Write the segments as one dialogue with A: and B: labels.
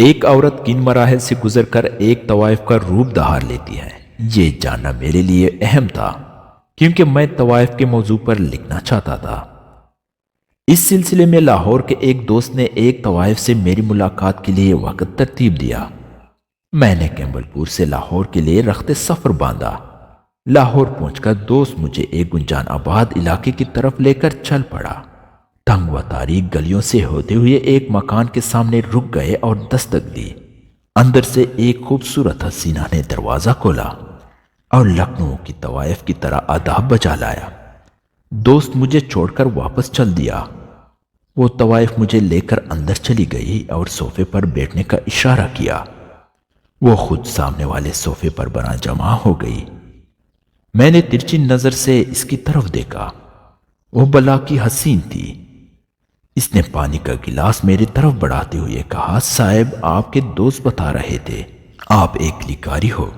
A: ایک عورت کن مراحل سے گزر کر ایک طوائف کا روپ دہار لیتی ہے، یہ جاننا میرے لیے اہم تھا کیونکہ میں طوائف کے موضوع پر لکھنا چاہتا تھا۔ اس سلسلے میں لاہور کے ایک دوست نے ایک طوائف سے میری ملاقات کے لیے وقت ترتیب دیا۔ میں نے کیمبل پور سے لاہور کے لیے رخت سفر باندھا۔ لاہور پہنچ کر دوست مجھے ایک گنجان آباد علاقے کی طرف لے کر چل پڑا۔ تنگ و تاریک گلیوں سے ہوتے ہوئے ایک مکان کے سامنے رک گئے اور دستک دی۔ اندر سے ایک خوبصورت حسینہ نے دروازہ کھولا اور لکھنؤ کی طوائف کی طرح آداب بجا لایا۔ دوست مجھے چھوڑ کر واپس چل دیا۔ وہ طوائف مجھے لے کر اندر چلی گئی اور صوفے پر بیٹھنے کا اشارہ کیا۔ وہ خود سامنے والے صوفے پر بنا جمع ہو گئی۔ میں نے ترچھی نظر سے اس کی طرف دیکھا۔ وہ بلا کی حسین تھی۔ اس نے پانی کا گلاس میری طرف بڑھاتے ہوئے کہا، صاحب آپ کے دوست بتا رہے تھے آپ ایک لکاری ہو۔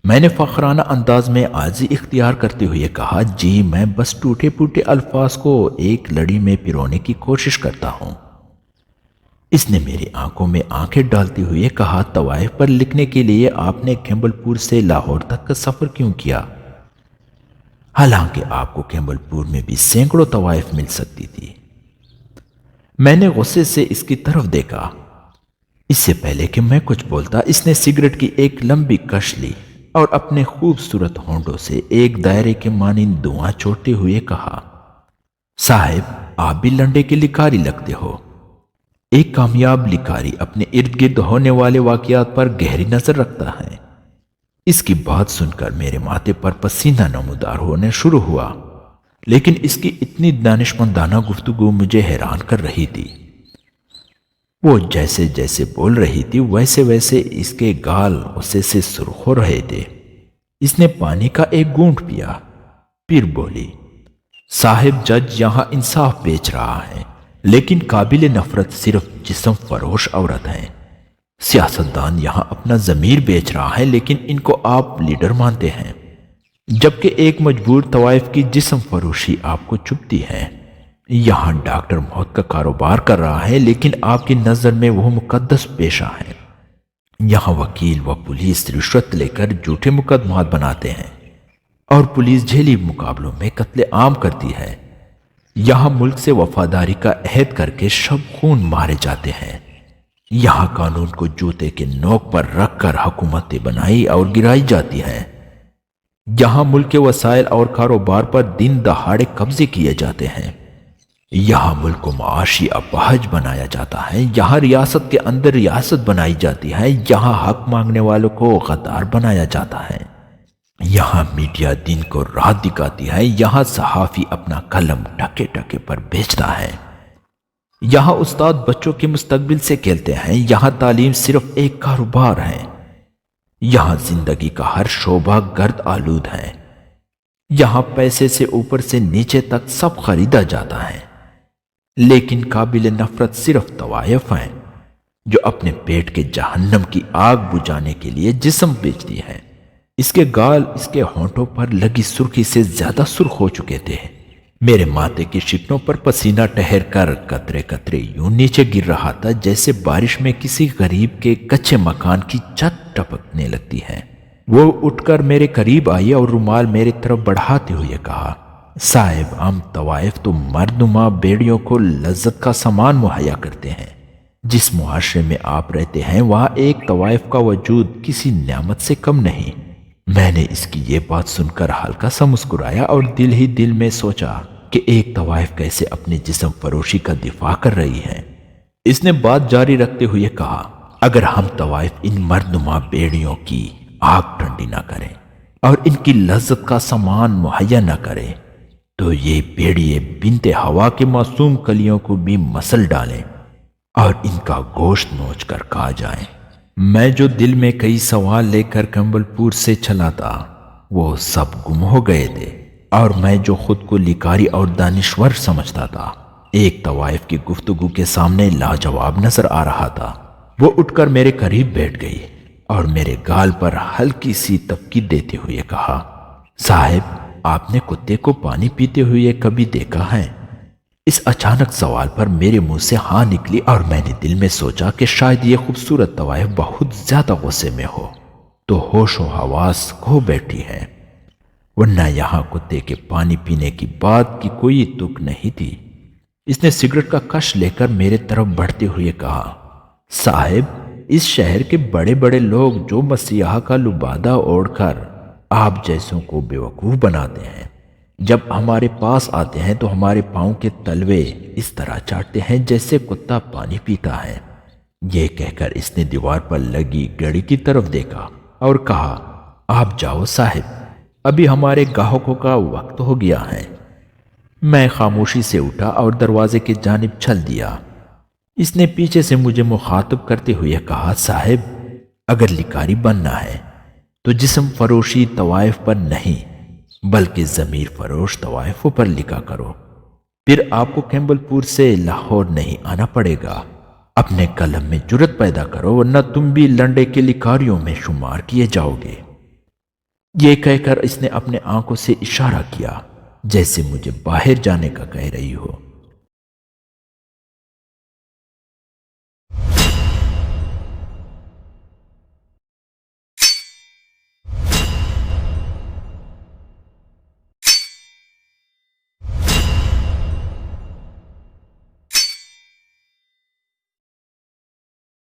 A: میں نے فخرانہ انداز میں عاجزی اختیار کرتے ہوئے کہا، جی میں بس ٹوٹے پھوٹے الفاظ کو ایک لڑی میں پرونے کی کوشش کرتا ہوں۔ اس نے میری آنکھوں میں آنکھیں ڈالتے ہوئے کہا، طوائف پر لکھنے کے لیے آپ نے کیمبل پور سے لاہور تک کا سفر کیوں کیا؟ حالانکہ آپ کو کیمبل پور میں بھی سینکڑوں طوائف مل سکتی تھی۔ میں نے غصے سے اس کی طرف دیکھا۔ اس سے پہلے کہ میں کچھ بولتا، اس نے سگریٹ کی ایک لمبی کش لی اور اپنے خوبصورت ہونٹوں سے ایک دائرے کے مانند دھواں چھوڑتے ہوئے کہا، صاحب آپ بھی لنڈے کے لکاری لگتے ہو۔ ایک کامیاب لکاری اپنے ارد گرد ہونے والے واقعات پر گہری نظر رکھتا ہے۔ اس کی بات سن کر میرے ماتھے پر پسینہ نمودار ہونے شروع ہوا، لیکن اس کی اتنی دانشمندانہ گفتگو مجھے حیران کر رہی تھی۔ وہ جیسے جیسے بول رہی تھی ویسے ویسے اس کے گال غصے سے سرخ ہو رہے تھے۔ اس نے پانی کا ایک گھونٹ پیا، پھر بولی، صاحب جج یہاں انصاف بیچ رہا ہے، لیکن قابل نفرت صرف جسم فروش عورت ہیں۔ سیاستدان یہاں اپنا ضمیر بیچ رہا ہے، لیکن ان کو آپ لیڈر مانتے ہیں، جبکہ ایک مجبور طوائف کی جسم فروشی آپ کو چبھتی ہے۔ یہاں ڈاکٹر موت کا کاروبار کر رہا ہے، لیکن آپ کی نظر میں وہ مقدس پیشہ ہے۔ یہاں وکیل و پولیس رشوت لے کر جھوٹے مقدمات بناتے ہیں اور پولیس جھیلی مقابلوں میں قتل عام کرتی ہے۔ یہاں ملک سے وفاداری کا عہد کر کے شب خون مارے جاتے ہیں۔ یہاں قانون کو جوتے کے نوک پر رکھ کر حکومتیں بنائی اور گرائی جاتی ہیں۔ یہاں ملک کے وسائل اور کاروبار پر دن دہاڑے قبضے کیے جاتے ہیں۔ یہاں ملک کو معاشی اپاہج بنایا جاتا ہے۔ یہاں ریاست کے اندر ریاست بنائی جاتی ہے۔ یہاں حق مانگنے والوں کو غدار بنایا جاتا ہے۔ یہاں میڈیا دن کو رات دکھاتی ہے۔ یہاں صحافی اپنا قلم ٹکے ٹکے پر بیچتا ہے۔ یہاں استاد بچوں کے مستقبل سے کھیلتے ہیں۔ یہاں تعلیم صرف ایک کاروبار ہے۔ یہاں زندگی کا ہر شعبہ گرد آلود ہے۔ یہاں پیسے سے اوپر سے نیچے تک سب خریدا جاتا ہے، لیکن قابل نفرت صرف طوائف ہیں جو اپنے پیٹ کے جہنم کی آگ بجھانے کے لیے جسم بیچتی ہے۔ اس کے گال اس کے ہونٹوں پر لگی سرخی سے زیادہ سرخ ہو چکے تھے۔ میرے ماتھے کے شکنوں پر پسینہ ٹھہر کر قطرے قطرے یوں نیچے گر رہا تھا جیسے بارش میں کسی غریب کے کچے مکان کی چھت ٹپکنے لگتی ہے۔ وہ اٹھ کر میرے قریب آئی اور رومال میرے طرف بڑھاتے ہوئے کہا، صاحب ہم طوائف تو مردنما بیڑیوں کو لذت کا سامان مہیا کرتے ہیں۔ جس معاشرے میں آپ رہتے ہیں وہاں ایک طوائف کا وجود کسی نعمت سے کم نہیں۔ میں نے اس کی یہ بات سن کر ہلکا سا مسکرایا اور دل ہی دل میں سوچا کہ ایک طوائف کیسے اپنی جسم فروشی کا دفاع کر رہی ہے۔ اس نے بات جاری رکھتے ہوئے کہا، اگر ہم طوائف ان مردنما بیڑیوں کی آگ ٹھنڈی نہ کریں اور ان کی لذت کا سامان مہیا نہ کریں تو یہ بیڑیے بنت ہوا کے معصوم کلیوں کو بھی مسل ڈالیں اور ان کا گوشت نوچ کر کھا جائیں۔ میں جو دل میں کئی سوال لے کر کیمبل پور سے چلا تھا وہ سب گم ہو گئے تھے، اور میں جو خود کو لکاری اور دانشور سمجھتا تھا ایک طوائف کی گفتگو کے سامنے لاجواب نظر آ رہا تھا۔ وہ اٹھ کر میرے قریب بیٹھ گئی اور میرے گال پر ہلکی سی تپکی دیتے ہوئے کہا، صاحب آپ نے کتے کو پانی پیتے ہوئے کبھی دیکھا ہے؟ اس اچانک سوال پر میرے منہ سے ہاں نکلی اور میں نے دل میں سوچا کہ شاید یہ خوبصورت طوائف بہت زیادہ غصے میں ہو تو ہوش و حواس کھو بیٹھی ہے، ورنہ یہاں کتے کے پانی پینے کی بات کی کوئی تک نہیں تھی۔ اس نے سگریٹ کا کش لے کر میرے طرف بڑھتے ہوئے کہا، صاحب، اس شہر کے بڑے بڑے لوگ جو مسیحا کا لبادہ اوڑھ کر آپ جیسوں کو بیوقوف بناتے ہیں، جب ہمارے پاس آتے ہیں تو ہمارے پاؤں کے تلوے اس طرح چاٹتے ہیں جیسے کتا پانی پیتا ہے۔ یہ کہہ کر اس نے دیوار پر لگی گھڑی کی طرف دیکھا اور کہا، آپ جاؤ صاحب، ابھی ہمارے گاہکوں کا وقت ہو گیا ہے۔ میں خاموشی سے اٹھا اور دروازے کی جانب چل دیا۔ اس نے پیچھے سے مجھے مخاطب کرتے ہوئے کہا، صاحب، اگر لکاری بننا ہے تو جسم فروشی طوائف پر نہیں بلکہ ضمیر فروش طوائفوں پر لکھا کرو، پھر آپ کو کیمبل پور سے لاہور نہیں آنا پڑے گا۔ اپنے قلم میں جرت پیدا کرو ورنہ تم بھی لنڈے کے لکاریوں میں شمار کیے جاؤ گے۔ یہ کہہ کر اس نے اپنے آنکھوں سے اشارہ کیا جیسے مجھے باہر جانے کا کہہ رہی ہو۔